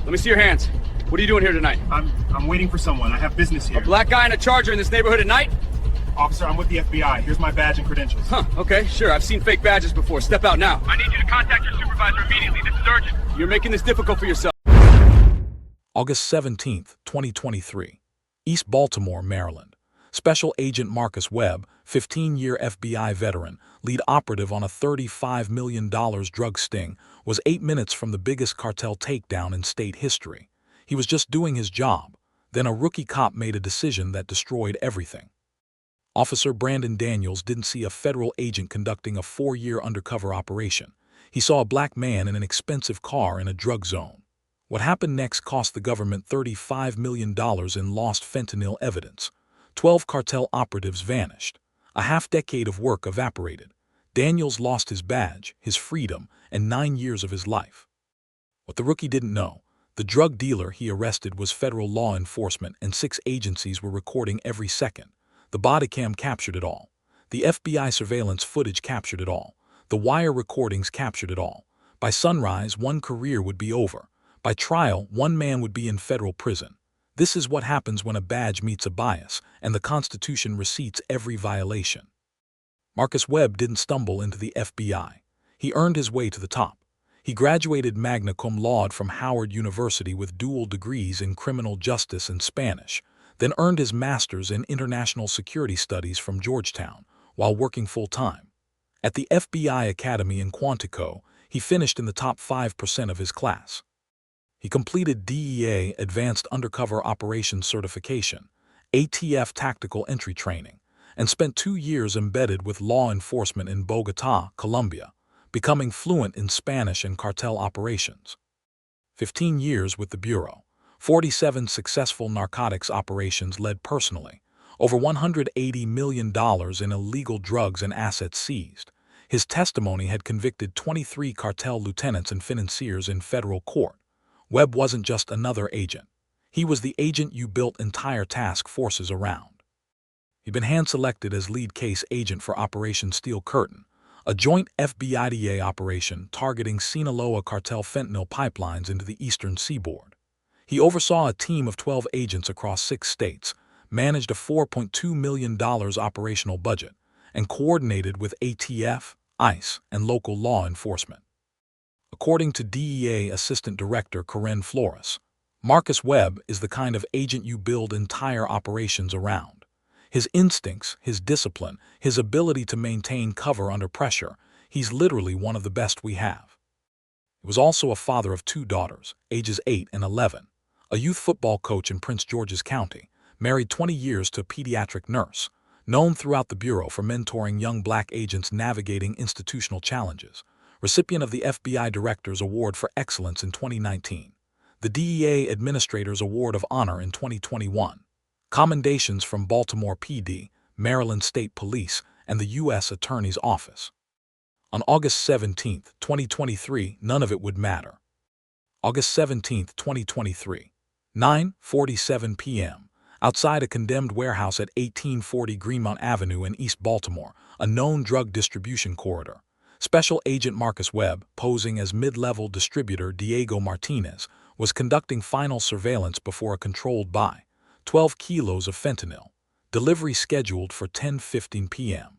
Let me see your hands. What are you doing here tonight? I'm waiting for someone. I have business here. A black guy in a Charger in this neighborhood at night? Officer, I'm with the FBI. Here's my badge and credentials. Huh, okay, sure. I've seen fake badges before. Step out now. I need you to contact your supervisor immediately. This is urgent. You're making this difficult for yourself. August 17th, 2023. East Baltimore, Maryland. Special Agent Marcus Webb, 15-year FBI veteran, lead operative on a $35 million drug sting, was 8 minutes from the biggest cartel takedown in state history. He was just doing his job. Then a rookie cop made a decision that destroyed everything. Officer Brandon Daniels didn't see a federal agent conducting a 4-year undercover operation. He saw a black man in an expensive car in a drug zone. What happened next cost the government $35 million in lost fentanyl evidence. 12 cartel operatives vanished. A half-decade of work evaporated. Daniels lost his badge, his freedom, and 9 years of his life. What the rookie didn't know, the drug dealer he arrested was federal law enforcement, and 6 agencies were recording every second. The body cam captured it all. The FBI surveillance footage captured it all. The wire recordings captured it all. By sunrise, one career would be over. By trial, one man would be in federal prison. This is what happens when a badge meets a bias, and the Constitution receipts every violation. Marcus Webb didn't stumble into the FBI. He earned his way to the top. He graduated magna cum laude from Howard University with dual degrees in criminal justice and Spanish, then earned his master's in international security studies from Georgetown while working full-time. At the FBI Academy in Quantico, he finished in the top 5% of his class. He completed DEA Advanced Undercover Operations Certification, ATF Tactical Entry Training, and spent 2 years embedded with law enforcement in Bogotá, Colombia, becoming fluent in Spanish and cartel operations. 15 years with the Bureau, 47 successful narcotics operations led personally, over $180 million in illegal drugs and assets seized. His testimony had convicted 23 cartel lieutenants and financiers in federal court. Webb wasn't just another agent. He was the agent you built entire task forces around. He'd been hand-selected as lead case agent for Operation Steel Curtain, a joint FBI-DEA operation targeting Sinaloa cartel fentanyl pipelines into the eastern seaboard. He oversaw a team of 12 agents across 6 states, managed a $4.2 million operational budget, and coordinated with ATF, ICE, and local law enforcement. According to DEA Assistant Director Karen Flores, Marcus Webb is the kind of agent you build entire operations around. His instincts, his discipline, his ability to maintain cover under pressure, he's literally one of the best we have. He was also a father of 2 daughters, ages 8 and 11, a youth football coach in Prince George's County, married 20 years to a pediatric nurse, known throughout the Bureau for mentoring young black agents navigating institutional challenges, recipient of the FBI Director's Award for Excellence in 2019, the DEA Administrator's Award of Honor in 2021, commendations from Baltimore PD, Maryland State Police, and the U.S. Attorney's Office. On August 17, 2023, none of it would matter. August 17, 2023, 9:47 p.m., outside a condemned warehouse at 1840 Greenmount Avenue in East Baltimore, a known drug distribution corridor. Special Agent Marcus Webb, posing as mid-level distributor Diego Martinez, was conducting final surveillance before a controlled buy, 12 kilos of fentanyl, delivery scheduled for 10:15 p.m.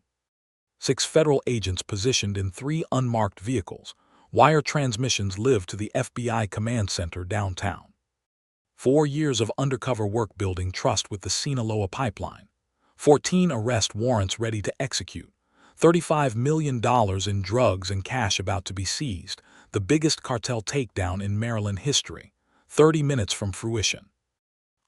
6 federal agents positioned in 3 unmarked vehicles, wire transmissions lived to the FBI command center downtown. 4 years of undercover work building trust with the Sinaloa pipeline, 14 arrest warrants ready to execute, $35 million in drugs and cash about to be seized, the biggest cartel takedown in Maryland history, 30 minutes from fruition.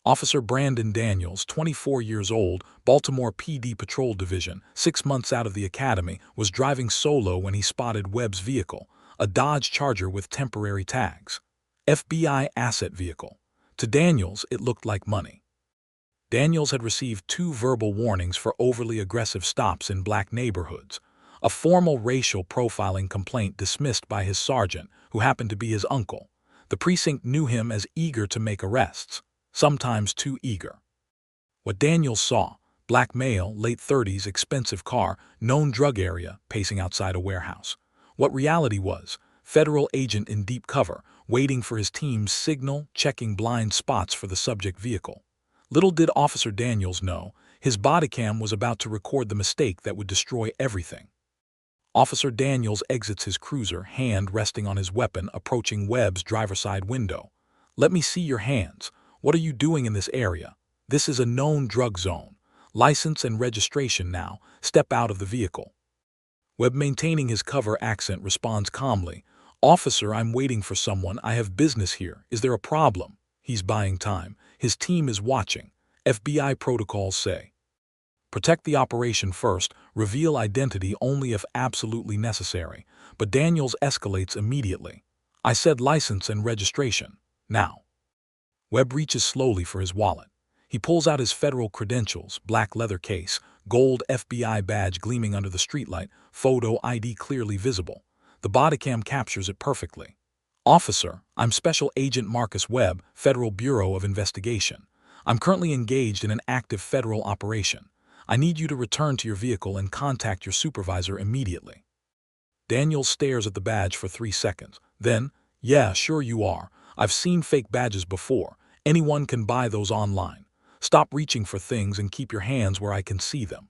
Officer Brandon Daniels, 24 years old, Baltimore PD Patrol Division, 6 months out of the academy, was driving solo when he spotted Webb's vehicle, a Dodge Charger with temporary tags. FBI asset vehicle. To Daniels, it looked like money. Daniels had received 2 verbal warnings for overly aggressive stops in black neighborhoods, a formal racial profiling complaint dismissed by his sergeant, who happened to be his uncle. The precinct knew him as eager to make arrests, sometimes too eager. What Daniels saw, black male, late 30s, expensive car, known drug area, pacing outside a warehouse. What reality was, federal agent in deep cover, waiting for his team's signal, checking blind spots for the subject vehicle. Little did Officer Daniels know, his bodycam was about to record the mistake that would destroy everything. Officer Daniels exits his cruiser, hand resting on his weapon, approaching Webb's driver's side window. "Let me see your hands. What are you doing in this area? This is a known drug zone. License and registration now. Step out of the vehicle." Webb, maintaining his cover accent, responds calmly, "Officer, I'm waiting for someone. I have business here. Is there a problem?" He's buying time. His team is watching. FBI protocols say, protect the operation first, reveal identity only if absolutely necessary. But Daniels escalates immediately. "I said license and registration. Now." Webb reaches slowly for his wallet. He pulls out his federal credentials, black leather case, gold FBI badge gleaming under the streetlight, photo ID clearly visible. The bodycam captures it perfectly. "Officer, I'm Special Agent Marcus Webb, Federal Bureau of Investigation. I'm currently engaged in an active federal operation. I need you to return to your vehicle and contact your supervisor immediately." Daniels stares at the badge for 3 seconds. Then, "Yeah, sure you are. I've seen fake badges before. Anyone can buy those online. Stop reaching for things and keep your hands where I can see them."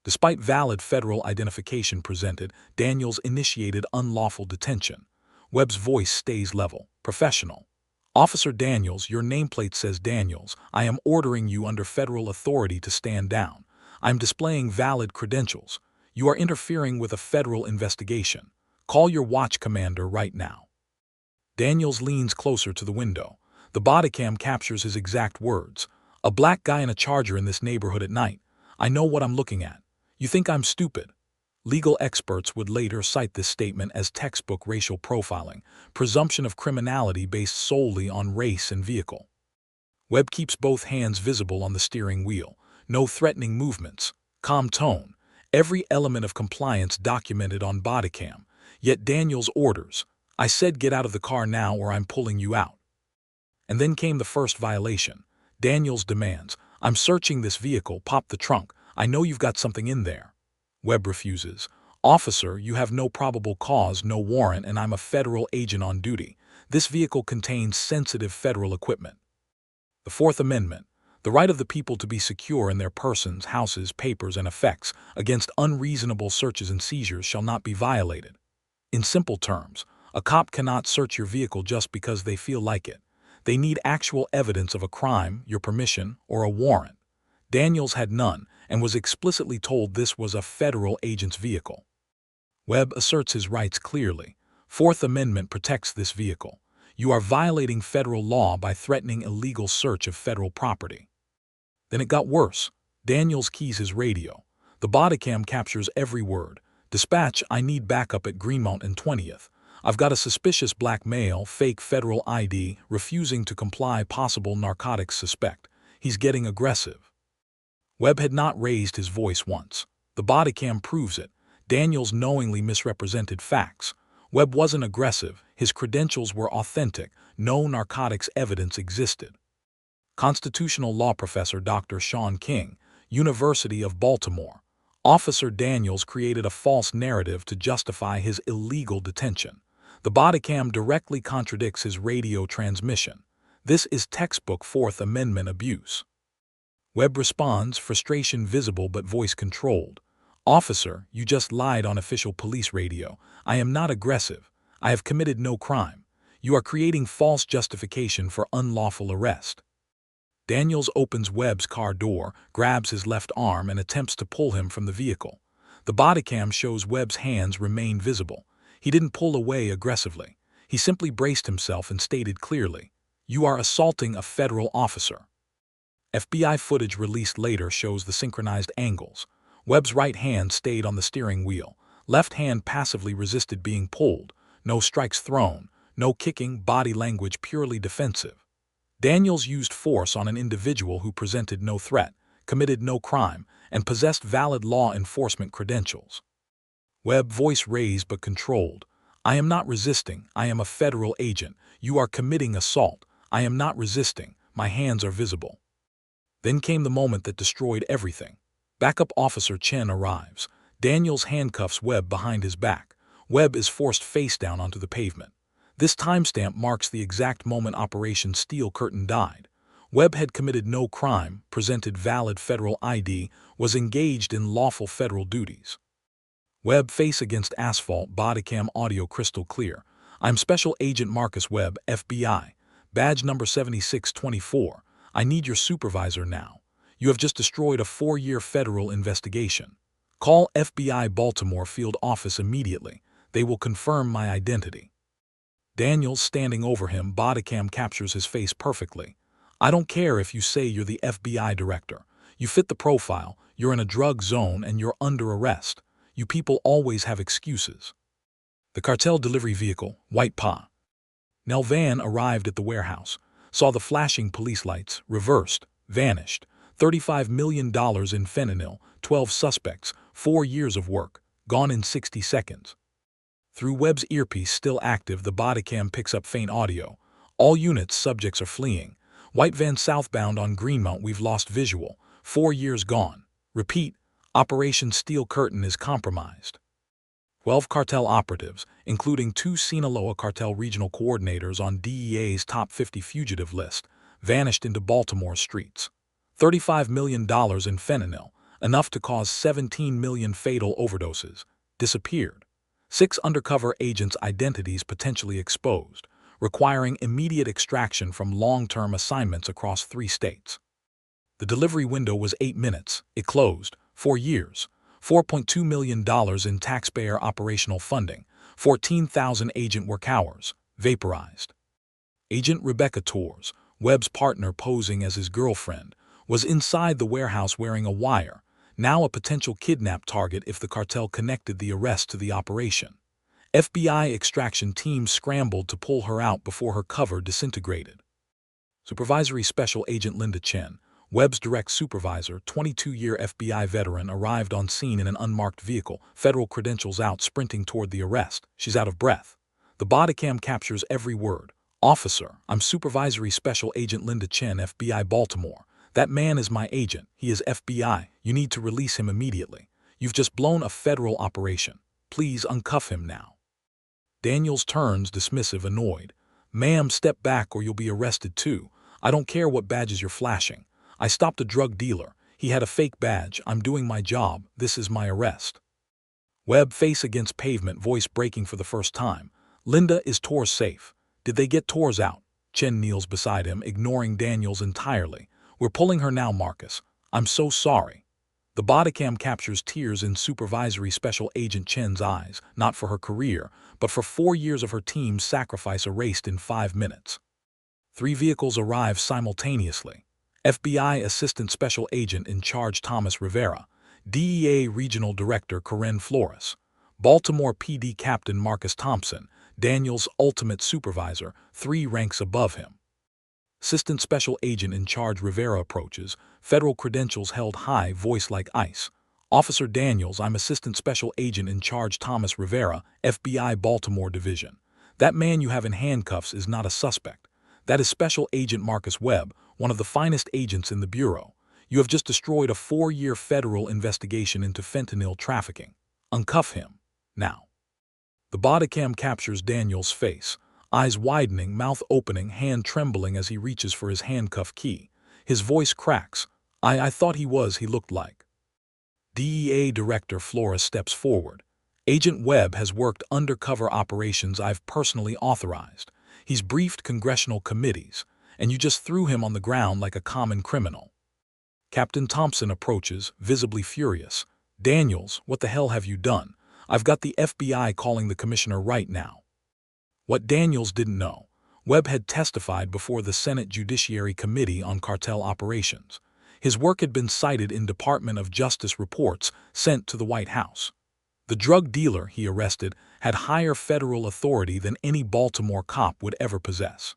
Despite valid federal identification presented, Daniels initiated unlawful detention. Webb's voice stays level, professional. "Officer Daniels, your nameplate says Daniels. I am ordering you under federal authority to stand down. I'm displaying valid credentials. You are interfering with a federal investigation. Call your watch commander right now." Daniels leans closer to the window. The bodycam captures his exact words. "A black guy in a Charger in this neighborhood at night. I know what I'm looking at. You think I'm stupid?" Legal experts would later cite this statement as textbook racial profiling, presumption of criminality based solely on race and vehicle. Webb keeps both hands visible on the steering wheel. No threatening movements. Calm tone. Every element of compliance documented on bodycam. Yet Daniels orders, "I said get out of the car now or I'm pulling you out." And then came the first violation. Daniels demands, "I'm searching this vehicle, pop the trunk. I know you've got something in there." Webb refuses. "Officer, you have no probable cause, no warrant, and I'm a federal agent on duty. This vehicle contains sensitive federal equipment." The Fourth Amendment, the right of the people to be secure in their persons, houses, papers, and effects against unreasonable searches and seizures, shall not be violated. In simple terms, a cop cannot search your vehicle just because they feel like it. They need actual evidence of a crime, your permission, or a warrant. Daniels had none, and was explicitly told this was a federal agent's vehicle. Webb asserts his rights clearly. Fourth Amendment protects this vehicle. You are violating federal law by threatening illegal search of federal property. Then it got worse. Daniels keys his radio. The bodycam captures every word. "Dispatch, I need backup at Greenmount and 20th. I've got a suspicious black male, fake federal ID, refusing to comply, possible narcotics suspect. He's getting aggressive." Webb had not raised his voice once. The bodycam proves it. Daniels knowingly misrepresented facts. Webb wasn't aggressive. His credentials were authentic. No narcotics evidence existed. Constitutional law professor Dr. Sean King, University of Baltimore. Officer Daniels created a false narrative to justify his illegal detention. The bodycam directly contradicts his radio transmission. This is textbook Fourth Amendment abuse. Webb responds, frustration visible but voice controlled. "Officer, you just lied on official police radio. I am not aggressive. I have committed no crime. You are creating false justification for unlawful arrest." Daniels opens Webb's car door, grabs his left arm, and attempts to pull him from the vehicle. The bodycam shows Webb's hands remain visible. He didn't pull away aggressively. He simply braced himself and stated clearly, "You are assaulting a federal officer." FBI footage released later shows the synchronized angles. Webb's right hand stayed on the steering wheel. Left hand passively resisted being pulled. No strikes thrown. No kicking, body language purely defensive. Daniels used force on an individual who presented no threat, committed no crime, and possessed valid law enforcement credentials. Webb, voice raised but controlled. "I am not resisting. I am a federal agent. You are committing assault. I am not resisting. My hands are visible." Then came the moment that destroyed everything. Backup Officer Chen arrives. Daniels handcuffs Webb behind his back. Webb is forced face down onto the pavement. This timestamp marks the exact moment Operation Steel Curtain died. Webb had committed no crime, presented valid federal ID, was engaged in lawful federal duties. Webb face against asphalt, bodycam audio crystal clear. I'm Special Agent Marcus Webb, FBI. Badge number 7624. I need your supervisor now. You have just destroyed a 4-year federal investigation. Call FBI Baltimore field office immediately. They will confirm my identity. Daniels standing over him, bodycam captures his face perfectly. I don't care if you say you're the FBI director. You fit the profile, you're in a drug zone and you're under arrest. You people always have excuses. The cartel delivery vehicle, White Pa. Nell Van arrived at the warehouse, saw the flashing police lights, reversed, vanished. $35 million in fentanyl, 12 suspects, 4 years of work, gone in 60 seconds. Through Webb's earpiece still active, the bodycam picks up faint audio. All units, subjects are fleeing. White van southbound on Greenmount, we've lost visual. 4 years gone. Repeat, Operation Steel Curtain is compromised. 12 cartel operatives, including 2 Sinaloa cartel regional coordinators on DEA's top 50 fugitive list, vanished into Baltimore streets. $35 million in fentanyl, enough to cause 17 million fatal overdoses, disappeared. 6 undercover agents' identities potentially exposed, requiring immediate extraction from long-term assignments across 3 states. The delivery window was 8 minutes. It closed. 4 years. $4.2 million in taxpayer operational funding. 14,000 agent work hours. Vaporized. Agent Rebecca Torres, Webb's partner posing as his girlfriend, was inside the warehouse wearing a wire, now a potential kidnap target if the cartel connected the arrest to the operation. FBI extraction teams scrambled to pull her out before her cover disintegrated. Supervisory Special Agent Linda Chen, Webb's direct supervisor, 22-year FBI veteran, arrived on scene in an unmarked vehicle, federal credentials out, sprinting toward the arrest. She's out of breath. The bodycam captures every word. Officer, I'm Supervisory Special Agent Linda Chen, FBI Baltimore. That man is my agent. He is FBI. You need to release him immediately. You've just blown a federal operation. Please uncuff him now. Daniels turns, dismissive, annoyed. Ma'am, step back or you'll be arrested too. I don't care what badges you're flashing. I stopped a drug dealer. He had a fake badge. I'm doing my job. This is my arrest. Webb face against pavement, voice breaking for the first time. Linda, is Torres safe? Did they get Torres out? Chen kneels beside him, ignoring Daniels entirely. We're pulling her now, Marcus. I'm so sorry. The bodycam captures tears in Supervisory Special Agent Chen's eyes, not for her career, but for 4 years of her team's sacrifice erased in 5 minutes. 3 vehicles arrive simultaneously. FBI Assistant Special Agent in Charge Thomas Rivera, DEA Regional Director Karen Flores, Baltimore PD Captain Marcus Thompson, Daniels' ultimate supervisor, 3 ranks above him. Assistant Special Agent in Charge Rivera approaches, federal credentials held high, voice like ice. Officer Daniels, I'm Assistant Special Agent in Charge Thomas Rivera, FBI Baltimore Division. That man you have in handcuffs is not a suspect. That is Special Agent Marcus Webb, one of the finest agents in the Bureau. You have just destroyed a 4-year federal investigation into fentanyl trafficking. Uncuff him. Now. The bodycam captures Daniels' face. Eyes widening, mouth opening, hand trembling as he reaches for his handcuff key. His voice cracks. I thought he looked like. DEA Director Flores steps forward. Agent Webb has worked undercover operations I've personally authorized. He's briefed congressional committees, and you just threw him on the ground like a common criminal. Captain Thompson approaches, visibly furious. Daniels, what the hell have you done? I've got the FBI calling the commissioner right now. What Daniels didn't know, Webb had testified before the Senate Judiciary Committee on Cartel Operations. His work had been cited in Department of Justice reports sent to the White House. The drug dealer he arrested had higher federal authority than any Baltimore cop would ever possess.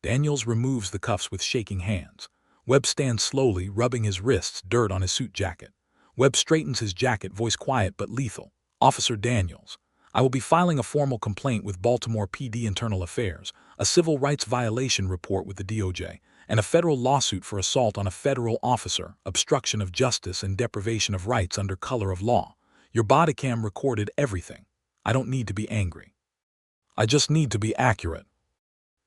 Daniels removes the cuffs with shaking hands. Webb stands slowly, rubbing his wrists, dirt on his suit jacket. Webb straightens his jacket, voice quiet but lethal. Officer Daniels, I will be filing a formal complaint with Baltimore PD Internal Affairs, a civil rights violation report with the DOJ, and a federal lawsuit for assault on a federal officer, obstruction of justice, and deprivation of rights under color of law. Your bodycam recorded everything. I don't need to be angry. I just need to be accurate.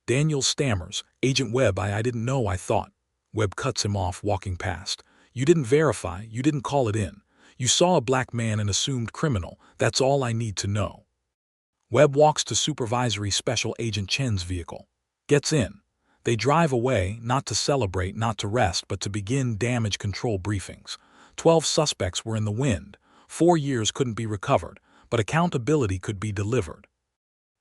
Daniels stammers, Agent Webb, I didn't know, I thought. Webb cuts him off, walking past. You didn't verify, you didn't call it in. You saw a black man and assumed criminal, that's all I need to know. Webb walks to Supervisory Special Agent Chen's vehicle. Gets in. They drive away, not to celebrate, not to rest, but to begin damage control briefings. 12 suspects were in the wind. 4 years couldn't be recovered, but accountability could be delivered.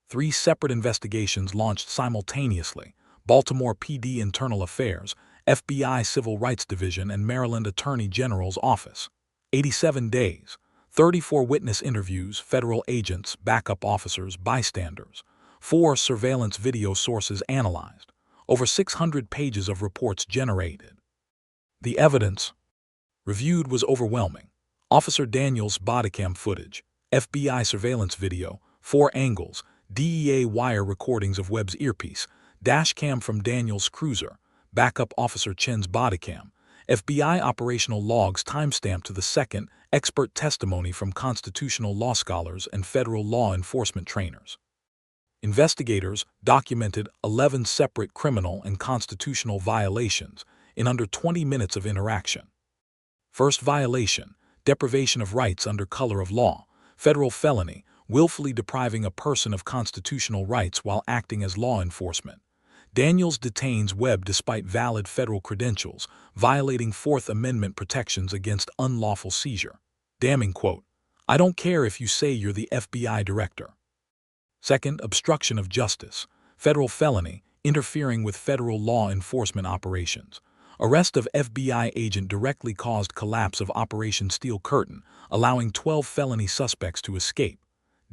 3 separate investigations launched simultaneously: Baltimore PD Internal Affairs, FBI Civil Rights Division, and Maryland Attorney General's Office. 87 days. 34 witness interviews, federal agents, backup officers, bystanders. 4 surveillance video sources analyzed. Over 600 pages of reports generated. The evidence reviewed was overwhelming. Officer Daniels' bodycam footage, FBI surveillance video, 4 angles, DEA wire recordings of Webb's earpiece, dashcam from Daniels' cruiser, backup officer Chen's bodycam, FBI operational logs timestamped to the second, expert testimony from constitutional law scholars and federal law enforcement trainers. Investigators documented 11 separate criminal and constitutional violations in under 20 minutes of interaction. First violation: deprivation of rights under color of law, federal felony, willfully depriving a person of constitutional rights while acting as law enforcement. Daniels detains Webb despite valid federal credentials, violating Fourth Amendment protections against unlawful seizure. Damning quote, "I don't care if you say you're the FBI director." Second, obstruction of justice, federal felony, interfering with federal law enforcement operations. Arrest of FBI agent directly caused collapse of Operation Steel Curtain, allowing 12 felony suspects to escape.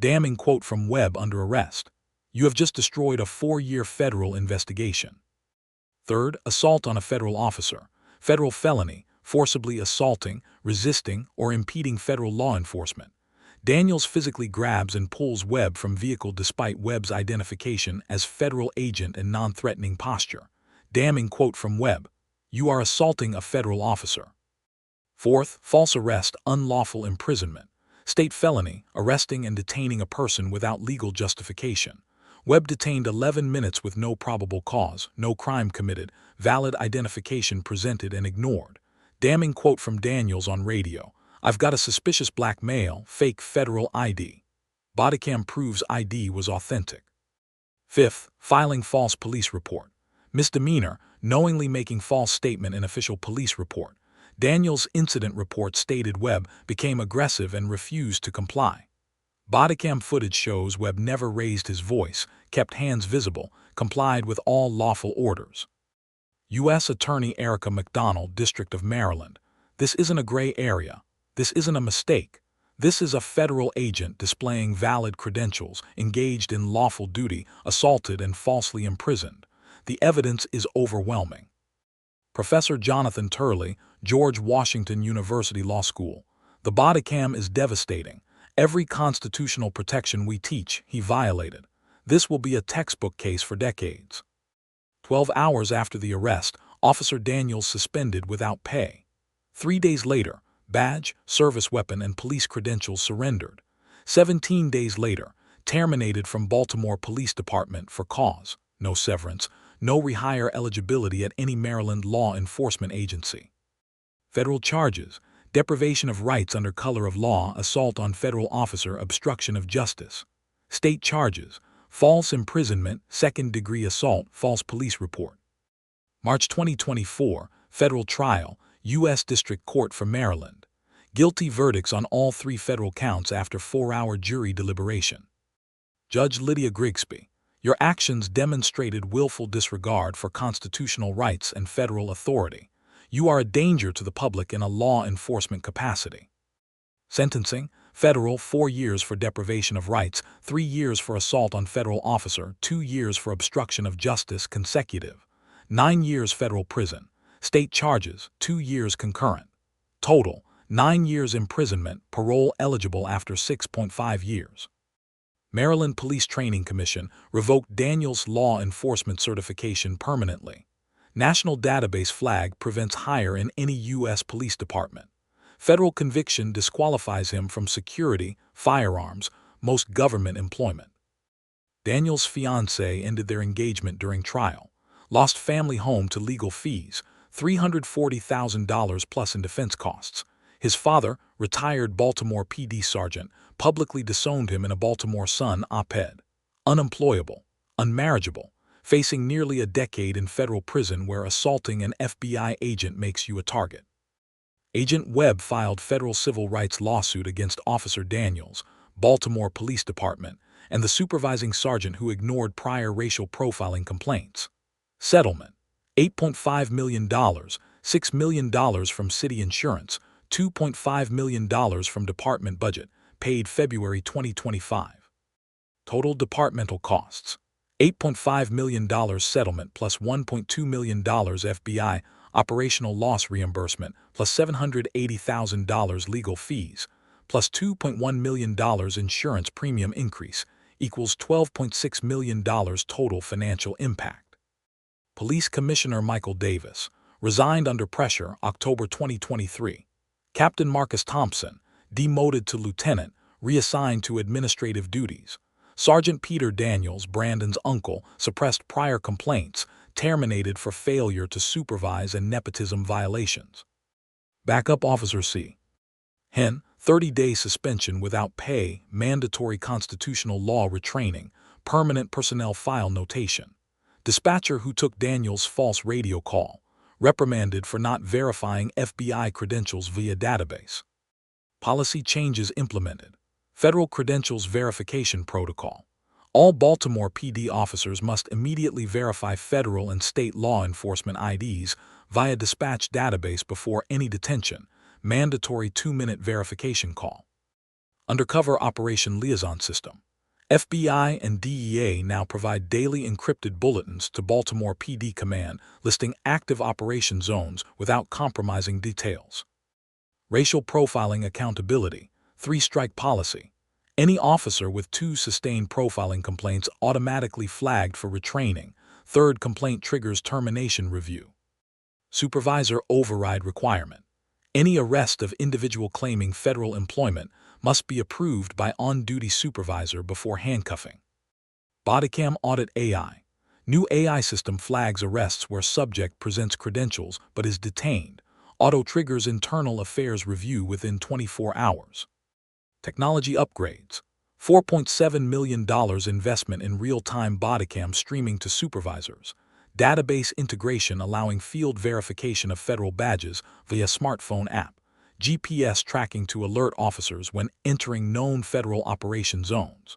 Damning quote from Webb under arrest, "You have just destroyed a 4-year federal investigation." Third, assault on a federal officer, federal felony, forcibly assaulting, resisting, or impeding federal law enforcement. Daniels physically grabs and pulls Webb from vehicle despite Webb's identification as federal agent and non-threatening posture. Damning quote from Webb, "You are assaulting a federal officer." Fourth, false arrest, unlawful imprisonment. State felony, arresting and detaining a person without legal justification. Webb detained 11 minutes with no probable cause, no crime committed, valid identification presented and ignored. Damning quote from Daniels on radio, "I've got a suspicious black male, fake federal ID. Bodycam proves ID was authentic." Fifth, filing false police report. Misdemeanor, knowingly making false statement in official police report. Daniels' incident report stated Webb became aggressive and refused to comply. Bodycam footage shows Webb never raised his voice, kept hands visible, complied with all lawful orders. U.S. Attorney Erica McDonald, District of Maryland, "This isn't a gray area. This isn't a mistake. This is a federal agent displaying valid credentials, engaged in lawful duty, assaulted and falsely imprisoned. The evidence is overwhelming." Professor Jonathan Turley, George Washington University Law School, "The bodycam is devastating. Every constitutional protection we teach, he violated. This will be a textbook case for decades." 12 hours after the arrest, Officer Daniels suspended without pay. 3 days later, badge, service weapon, and police credentials surrendered. 17 days later, terminated from Baltimore Police Department for cause, no severance, no rehire eligibility at any Maryland law enforcement agency. Federal charges: deprivation of rights under color of law, assault on federal officer, obstruction of justice. State charges: false imprisonment, second-degree assault, false police report. March 2024, federal trial, U.S. District Court for Maryland. Guilty verdicts on all 3 federal counts after 4-hour jury deliberation. Judge Lydia Grigsby, "Your actions demonstrated willful disregard for constitutional rights and federal authority. You are a danger to the public in a law enforcement capacity." Sentencing: federal, 4 years for deprivation of rights, 3 years for assault on federal officer, 2 years for obstruction of justice consecutive. 9 years federal prison. State charges: 2 years concurrent. Total: 9 years imprisonment, parole eligible after 6.5 years. Maryland Police Training Commission revoked Daniels' law enforcement certification permanently. National database flag prevents hire in any U.S. police department. Federal conviction disqualifies him from security, firearms, most government employment. Daniel's fiancée ended their engagement during trial, lost family home to legal fees, $340,000 plus in defense costs. His father, retired Baltimore PD sergeant, publicly disowned him in a Baltimore Sun op-ed. Unemployable, unmarriageable, facing nearly a decade in federal prison where assaulting an FBI agent makes you a target. Agent Webb filed federal civil rights lawsuit against Officer Daniels, Baltimore Police Department, and the supervising sergeant who ignored prior racial profiling complaints. Settlement: $8.5 million, $6 million from city insurance, $2.5 million from department budget, paid February 2025. Total departmental costs: $8.5 million settlement plus $1.2 million FBI operational loss reimbursement plus $780,000 legal fees plus $2.1 million insurance premium increase equals $12.6 million total financial impact. Police Commissioner Michael Davis resigned under pressure October 2023. Captain Marcus Thompson, demoted to lieutenant, reassigned to administrative duties. Sergeant Peter Daniels, Brandon's uncle, suppressed prior complaints, terminated for failure to supervise and nepotism violations. Backup Officer C. Hen, 30-day suspension without pay, mandatory constitutional law retraining, permanent personnel file notation. Dispatcher who took Daniels' false radio call, reprimanded for not verifying FBI credentials via database. Policy changes implemented. Federal Credentials Verification Protocol. All Baltimore PD officers must immediately verify federal and state law enforcement IDs via dispatch database before any detention. Mandatory 2-minute verification call. Undercover Operation Liaison System. FBI and DEA now provide daily encrypted bulletins to Baltimore PD Command listing active operation zones without compromising details. Racial Profiling Accountability. 3-strike policy. Any officer with 2 sustained profiling complaints automatically flagged for retraining. 3rd complaint triggers termination review. Supervisor override requirement. Any arrest of individual claiming federal employment must be approved by on-duty supervisor before handcuffing. Bodycam Audit AI. New AI system flags arrests where subject presents credentials but is detained. Auto-triggers internal affairs review within 24 hours. Technology upgrades. $4.7 million investment in real-time bodycam streaming to supervisors. Database integration allowing field verification of federal badges via smartphone app. GPS tracking to alert officers when entering known federal operation zones.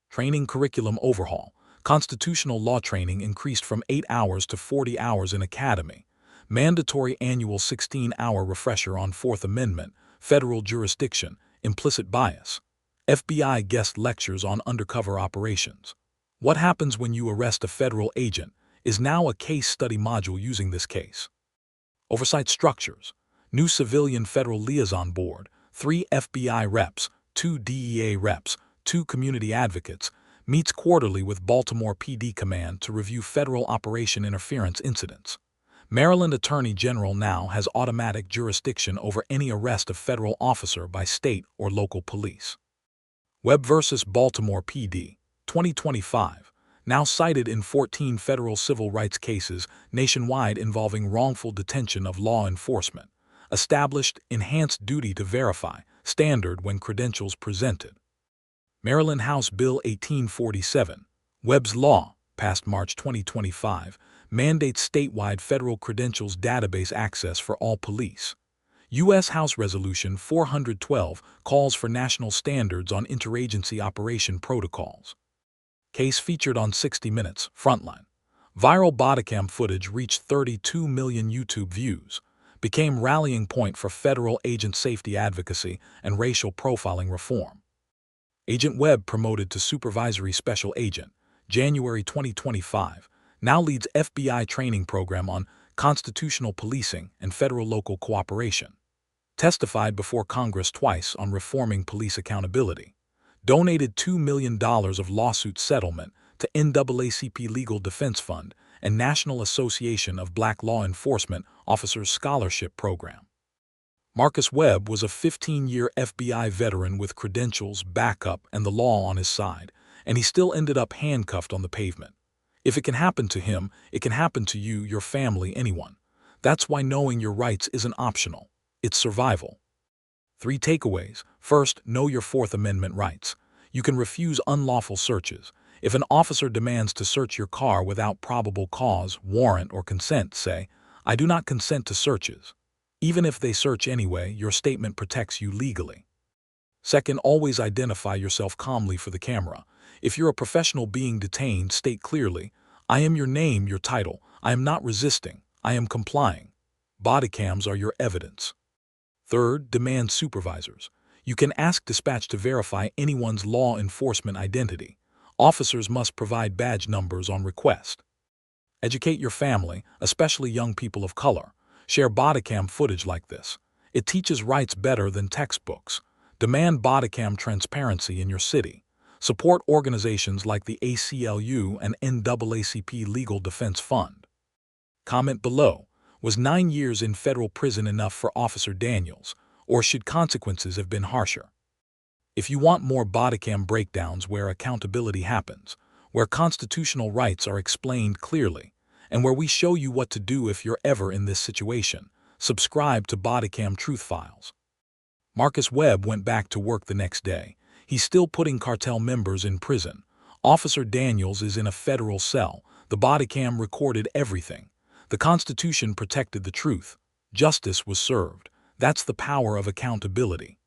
Training curriculum overhaul. Constitutional law training increased from 8 hours to 40 hours in academy. Mandatory annual 16-hour refresher on Fourth Amendment, federal jurisdiction, implicit bias. FBI guest lectures on undercover operations. What happens when you arrest a federal agent is now a case study module using this case. Oversight structures. New civilian federal liaison board, 3 FBI reps, 2 DEA reps, 2 community advocates, meets quarterly with Baltimore PD Command to review federal operation interference incidents. Maryland Attorney General now has automatic jurisdiction over any arrest of federal officer by state or local police. Webb vs. Baltimore PD, 2025, now cited in 14 federal civil rights cases nationwide involving wrongful detention of law enforcement. Established enhanced duty to verify, standard when credentials presented. Maryland House Bill 1847, Webb's Law, passed March 2025, mandates statewide federal credentials database access for all police. U.S. House Resolution 412 calls for national standards on interagency operation protocols. Case featured on 60 Minutes, Frontline. Viral bodycam footage reached 32 million YouTube views, became rallying point for federal agent safety advocacy and racial profiling reform. Agent Webb promoted to supervisory special agent, January 2025, now leads FBI training program on constitutional policing and federal-local cooperation. Testified before Congress twice on reforming police accountability. Donated $2 million of lawsuit settlement to NAACP Legal Defense Fund and National Association of Black Law Enforcement Officers Scholarship Program. Marcus Webb was a 15-year FBI veteran with credentials, backup, and the law on his side, and he still ended up handcuffed on the pavement. If it can happen to him, it can happen to you, your family, anyone. That's why knowing your rights isn't optional. It's survival. 3 takeaways. First, know your Fourth Amendment rights. You can refuse unlawful searches. If an officer demands to search your car without probable cause, warrant, or consent, say, "I do not consent to searches." Even if they search anyway, your statement protects you legally. Second, always identify yourself calmly for the camera. If you're a professional being detained, state clearly, "I am your name, your title. I am not resisting. I am complying." Body cams are your evidence. Third, demand supervisors. You can ask dispatch to verify anyone's law enforcement identity. Officers must provide badge numbers on request. Educate your family, especially young people of color. Share bodycam footage like this. It teaches rights better than textbooks. Demand bodycam transparency in your city. Support organizations like the ACLU and NAACP Legal Defense Fund. Comment below. Was 9 years in federal prison enough for Officer Daniels, or should consequences have been harsher? If you want more bodycam breakdowns where accountability happens, where constitutional rights are explained clearly, and where we show you what to do if you're ever in this situation, subscribe to Bodycam Truth Files. Marcus Webb went back to work the next day. He's still putting cartel members in prison. Officer Daniels is in a federal cell. The bodycam recorded everything. The Constitution protected the truth. Justice was served. That's the power of accountability.